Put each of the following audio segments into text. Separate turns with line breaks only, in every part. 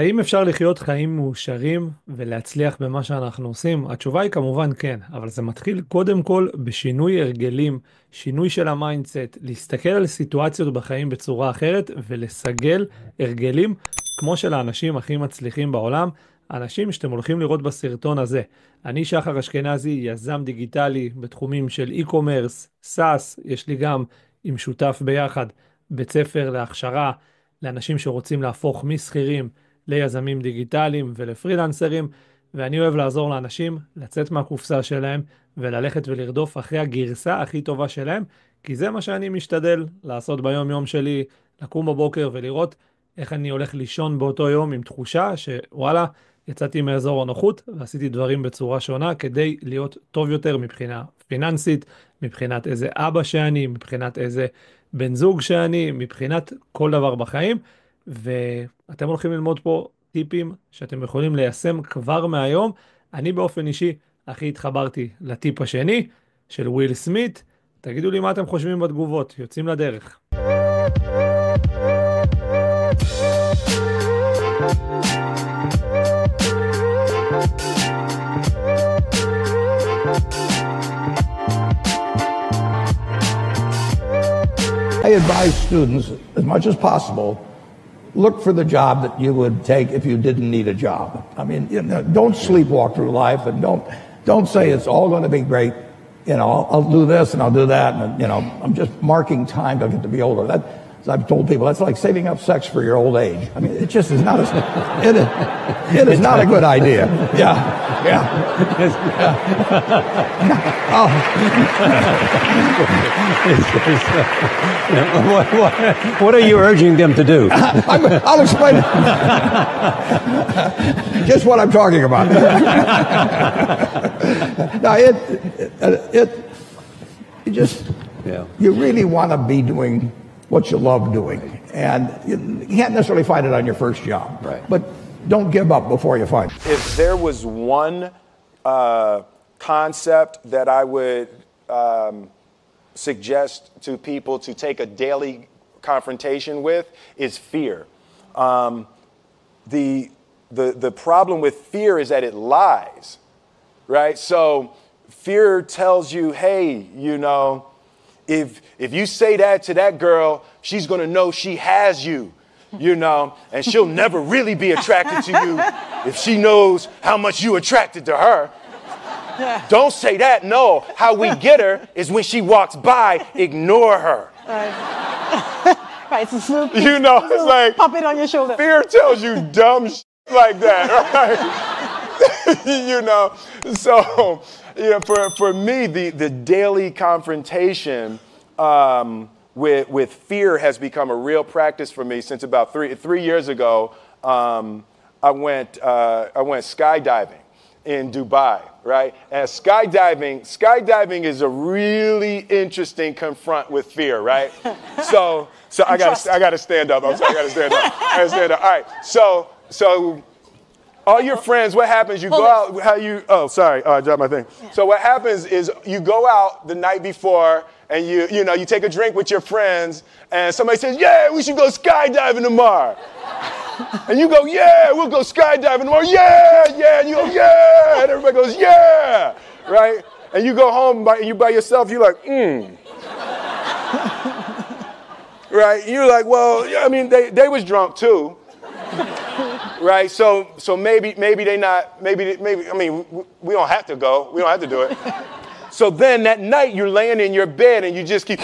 האם אפשר לחיות חיים מאושרים ולהצליח במה שאנחנו עושים? התשובה היא כמובן כן, אבל זה מתחיל קודם כל בשינוי הרגלים, שינוי של המיינדסט, להסתכל על סיטואציות בחיים בצורה אחרת ולסגל הרגלים כמו של האנשים הכי מצליחים בעולם, אנשים שאתם הולכים לראות בסרטון הזה. אני שחר אשכנזי, יזם דיגיטלי בתחומים של אי-קומרס, סאס, יש לי גם עם שותף ביחד בית ספר להכשרה לאנשים שרוצים להפוך משכירים ליזמים דיגיטליים ולפרילנסרים, ואני אוהב לעזור לאנשים לצאת מהקופסה שלהם וללכת ולרדוף אחרי הגרסה הכי טובה שלהם, כי זה מה שאני משתדל לעשות ביום יום שלי, לקום בבוקר ולראות איך אני הולך לישון באותו יום עם תחושה שוואלה, יצאתי מאזור הנוחות ועשיתי דברים בצורה שונה כדי להיות טוב יותר מבחינה פיננסית, מבחינת איזה אבא שאני, מבחינת איזה בן זוג שאני, מבחינת כל דבר בחיים. ואתם הולכים ללמוד פה טיפים שאתם יכולים ליישם כבר מהיום. אני באופן אישי הכי התחברתי לטיפ השני של וויל סמית. תגידו לי מה אתם חושבים בתגובות, יוצאים לדרך.
I advise students, as much as possible, look for the job that you would take if you didn't need a job. I mean, don't sleepwalk through life, and don't say it's all going to be great. I'll do this and I'll do that, and I'm just marking time till I get to be older. That, as I've told people, that's like saving up sex for your old age. I mean, it just is not it is not a good idea. Yeah. Oh.
What are you urging them to do?
I'll explain it. Just what I'm talking about. Now, you really want to be doing what you love doing. And you can't necessarily find it on your first job.
Right.
But don't give up before you find it.
If there was one concept that I would suggest to people to take a daily confrontation with, is fear. The problem with fear is that it lies, right? So fear tells you, hey, if you say that to that girl, she's going to know she has you, and she'll never really be attracted to you if she knows how much you attracted to her. Don't say that. No, how we get her is when she walks by, ignore her.
Right, it's
it's like
pop it on your shoulder.
Fear tells you dumb shit like that, right? So for me, the daily confrontation with fear has become a real practice for me since about three years ago. I went skydiving in Dubai, right? And skydiving is a really interesting confront with fear, right? So I gotta stand up. I'm sorry, I gotta stand up. All right. So all your friends, what happens? You go out. I dropped my thing. So what happens is you go out the night before and you take a drink with your friends, and somebody says, "Yeah, we should go skydiving tomorrow." And you go, "Yeah, we'll go skydiving tomorrow." Yeah, and you go, "Yeah," and everybody goes, "Yeah," right? And you go home and you by yourself. You're like, right? You're like, well, I mean, they was drunk too. Right, so maybe they not, maybe I mean, we don't have to go, we don't have to do it. So then that night you're laying in your bed and you just keep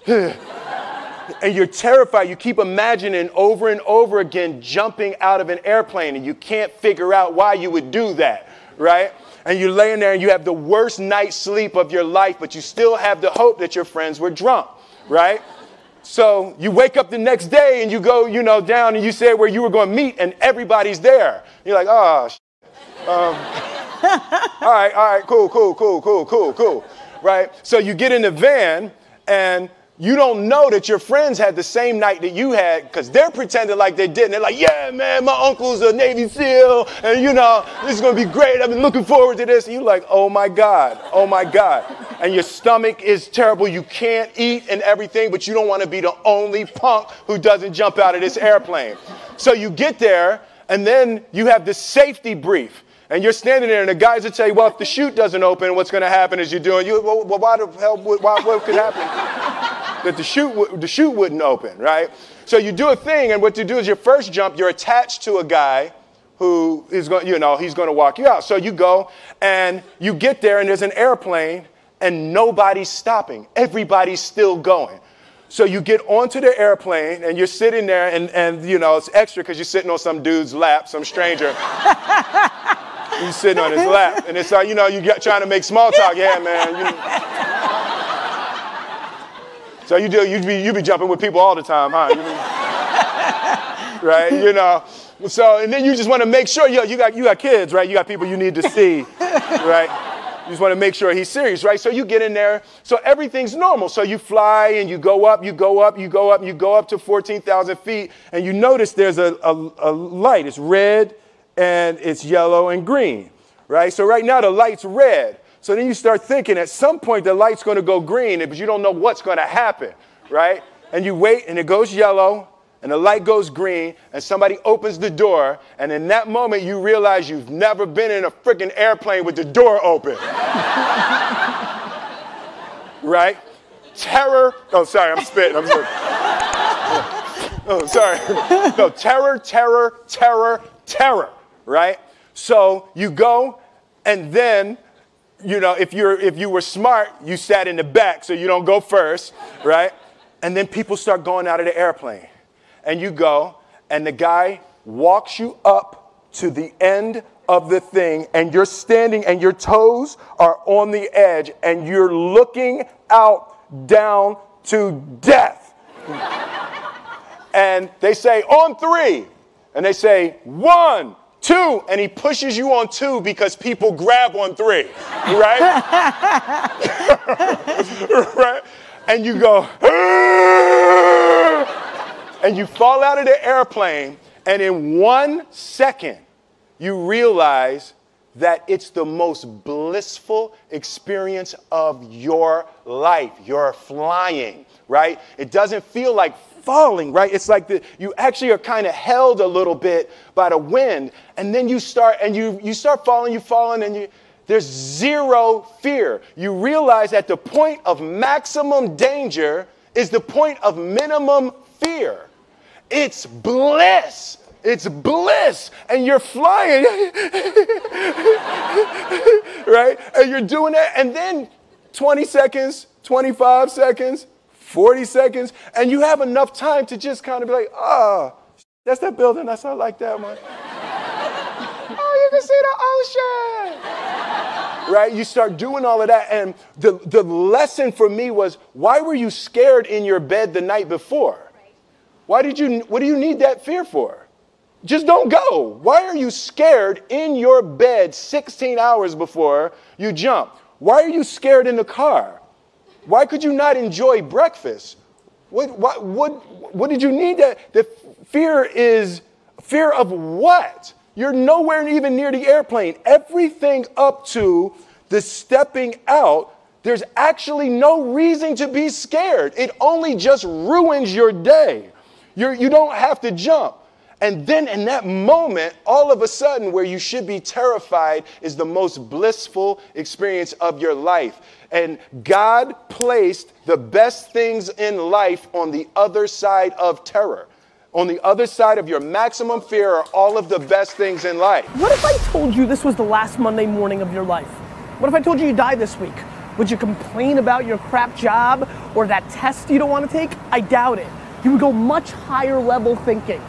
and you're terrified. You keep imagining over and over again jumping out of an airplane, and you can't figure out why you would do that, right? And you're laying there and you have the worst night's sleep of your life, but you still have the hope that your friends were drunk, right? So you wake up the next day and you go, down and you say where you were going to meet, and everybody's there. You're like, oh, all right, cool, right? So you get in the van and you don't know that your friends had the same night that you had, because they're pretending like they didn't. They're like, yeah, man, my uncle's a Navy SEAL, and this is going to be great. I've been looking forward to this. And you're like, oh my God. And your stomach is terrible. You can't eat and everything, but you don't want to be the only punk who doesn't jump out of this airplane. So you get there And then you have this safety brief. And you're standing there, and the guys will tell you, well, if the chute doesn't open, what's going to happen is well, why the hell, what could happen? That the chute wouldn't open, right? So you do a thing, and what you do is your first jump, you're attached to a guy who is going, he's going to walk you out. So you go, and you get there, and there's an airplane, and nobody's stopping. Everybody's still going. So you get onto the airplane, and you're sitting there, and it's extra because you're sitting on some dude's lap, some stranger. You're sitting on his lap, and it's like, you trying to make small talk. Yeah, man. So you be jumping with people all the time, huh? Right? So, and then you just want to make sure, you got kids, right? You got people you need to see, right? You just want to make sure he's serious, right? So you get in there. So everything's normal. So you fly and you go up to 14,000 feet, and you notice there's a light. It's red, and it's yellow and green, right? So right now the light's red. So then you start thinking at some point the light's going to go green, but you don't know what's going to happen, right? And you wait, and it goes yellow, and the light goes green, and somebody opens the door, and in that moment you realize you've never been in a freaking airplane with the door open. Right? Terror. Oh, sorry, I'm spitting. I'm sorry. Oh, sorry. No, terror. Right? So you go, and then, if you were smart, you sat in the back so you don't go first, right? And then people start going out of the airplane. And you go, and the guy walks you up to the end of the thing, and you're standing, and your toes are on the edge, and you're looking out down to death. And they say, on 3. And they say, 1, 2, and he pushes you on 2 because people grab on 3, right? Right? And you go, and you fall out of the airplane, and in 1 second, you realize that it's the most blissful experience of your life. You're flying, right? It doesn't feel like falling, right? It's like you actually are kind of held a little bit by the wind, and then you start falling, and there's zero fear. You realize that the point of maximum danger is the point of minimum fear. It's bliss. It's bliss. And you're flying. Right? And you're doing that. And then 20 seconds, 25 seconds, 40 seconds, and you have enough time to just kind of be like, that's that building. I like that one. Oh, you can see the ocean. Right? You start doing all of that. And the lesson for me was, why were you scared in your bed the night before? What do you need that fear for? Just don't go. Why are you scared in your bed 16 hours before you jump? Why are you scared in the car? Why could you not enjoy breakfast? What did you need that? The fear is fear of what? You're nowhere even near the airplane. Everything up to the stepping out, there's actually no reason to be scared. It only just ruins your day. You don't have to jump. And then in that moment, all of a sudden, where you should be terrified is the most blissful experience of your life. And God placed the best things in life on the other side of terror. On the other side of your maximum fear are all of the best things in life.
What if I told you this was the last Monday morning of your life? What if I told you die this week? Would you complain about your crap job or that test you don't want to take? I doubt it. You would go much higher level thinking.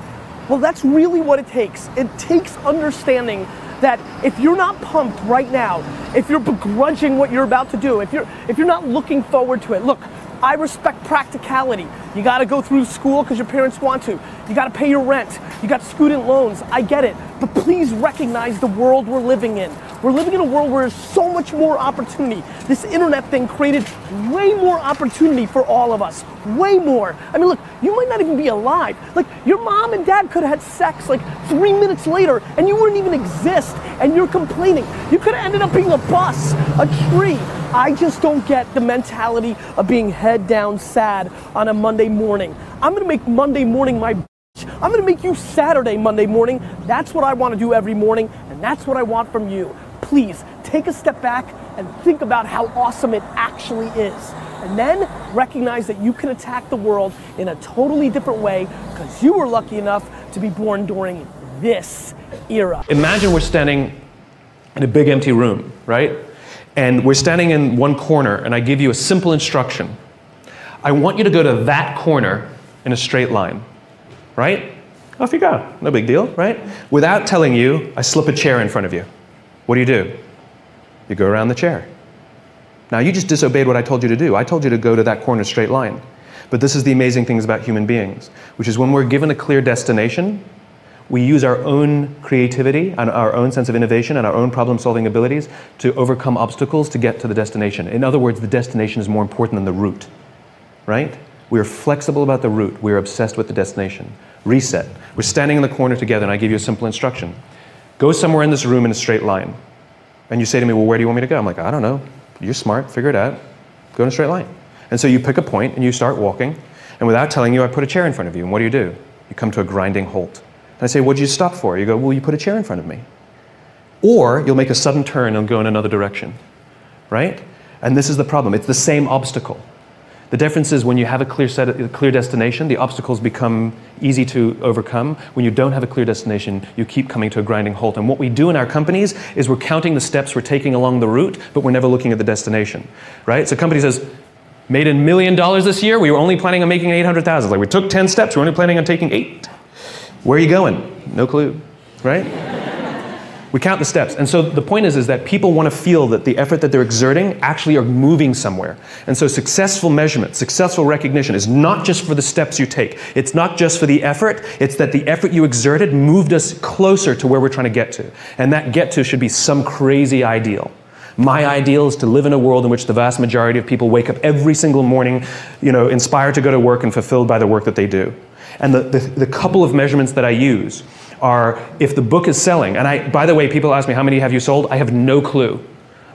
Well, that's really what it takes. It takes understanding that if you're not pumped right now, if you're begrudging what you're about to do, if you're not looking forward to it, look, I respect practicality. You gotta go through school because your parents want to. You gotta pay your rent. You got student loans. I get it. But please recognize the world we're living in. We're living in a world where there's so much more opportunity. This internet thing created way more opportunity for all of us. Way more. I mean, look, you might not even be alive. Like, your mom and dad could have had sex like 3 minutes later and you wouldn't even exist, and you're complaining. You could have ended up being a bus, a tree. I just don't get the mentality of being head down sad on a Monday morning. I'm gonna make Monday morning my I'm gonna make you Saturday, Monday morning. That's what I want to do every morning, and that's what I want from you. Please take a step back and think about how awesome it actually is. And then recognize that you can attack the world in a totally different way because you were lucky enough to be born during this era.
Imagine we're standing in a big empty room, right? And we're standing in one corner and I give you a simple instruction. I want you to go to that corner in a straight line, right? Off you go, no big deal, right? Without telling you, I slip a chair in front of you. What do? You go around the chair. Now you just disobeyed what I told you to do. I told you to go to that corner straight line. But this is the amazing things about human beings, which is when we're given a clear destination, we use our own creativity and our own sense of innovation and our own problem-solving abilities to overcome obstacles to get to the destination. In other words, the destination is more important than the route, right? We are flexible about the route. We are obsessed with the destination. Reset. We're standing in the corner together and I give you a simple instruction. Go somewhere in this room in a straight line. And you say to me, well, where do you want me to go? I'm like, I don't know. You're smart. Figure it out. Go in a straight line. And so you pick a point and you start walking. And without telling you, I put a chair in front of you. And what do? You come to a grinding halt. And I say, what did you stop for? You go, well, you put a chair in front of me. Or you'll make a sudden turn and go in another direction, right? And this is the problem. It's the same obstacle. The difference is when you have a clear destination, the obstacles become easy to overcome. When you don't have a clear destination, you keep coming to a grinding halt. And what we do in our companies is we're counting the steps we're taking along the route, but we're never looking at the destination, right? So a company says, made $1 million this year, we were only planning on making 800,000. Like we took 10 steps, we're only planning on taking 8. Where are you going? No clue, right? We count the steps. And so the point is that people want to feel that the effort that they're exerting actually are moving somewhere. And so successful measurement, successful recognition is not just for the steps you take. It's not just for the effort. It's that the effort you exerted moved us closer to where we're trying to get to. And that get to should be some crazy ideal. My ideal is to live in a world in which the vast majority of people wake up every single morning, inspired to go to work and fulfilled by the work that they do. And the couple of measurements that I use are if the book is selling, and by the way, people ask me, how many have you sold? I have no clue.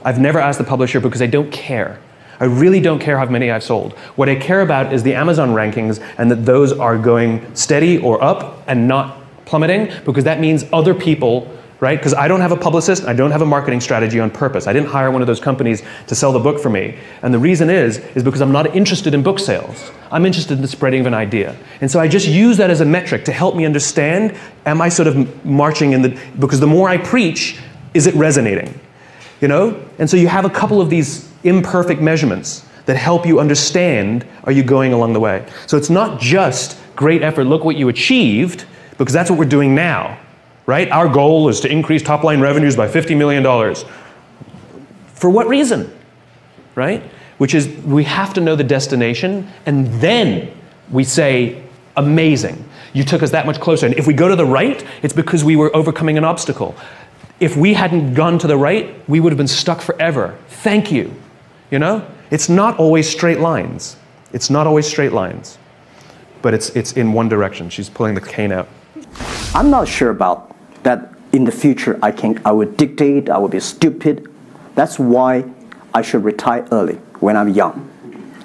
I've never asked the publisher because I don't care. I really don't care how many I've sold. What I care about is the Amazon rankings and that those are going steady or up and not plummeting, because that means other people, right? Because I don't have a publicist, I don't have a marketing strategy on purpose. I didn't hire one of those companies to sell the book for me. And the reason is because I'm not interested in book sales. I'm interested in the spreading of an idea. And so I just use that as a metric to help me understand, am I sort of marching because the more I preach, is it resonating? And so you have a couple of these imperfect measurements that help you understand, are you going along the way? So it's not just great effort, look what you achieved, because that's what we're doing now. Right? Our goal is to increase top-line revenues by $50 million. For what reason? Right? Which is, we have to know the destination, and then we say, amazing. You took us that much closer. And if we go to the right, it's because we were overcoming an obstacle. If we hadn't gone to the right, we would have been stuck forever. Thank you. It's not always straight lines. It's not always straight lines. But it's in one direction. She's pulling the cane out.
I'm not sure about that in the future I would dictate, I would be stupid. That's why I should retire early when I'm young.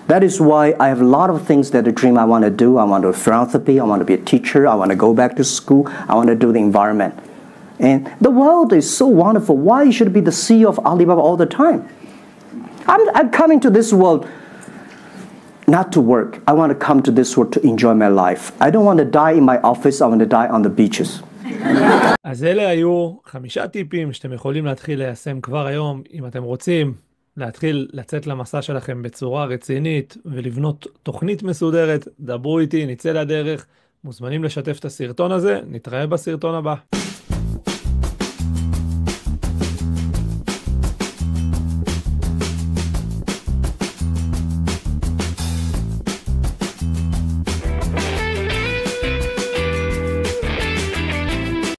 That is why I have a lot of things that I dream I want to do. I want to do philanthropy, I want to be a teacher, I want to go back to school, I want to do the environment. And the world is so wonderful. Why should I be the CEO of Alibaba all the time? I'm coming to this world not to work. I want to come to this world to enjoy my life. I don't want to die in my office, I want to die on the beaches.
אז אלה היו 5 טיפים שאתם יכולים להתחיל ליישם כבר היום, אם אתם רוצים להתחיל לצאת למסע שלכם בצורה רצינית ולבנות תוכנית מסודרת. דברו איתי, נצא לדרך, מוזמנים לשתף את הסרטון הזה, נתראה בסרטון הבא.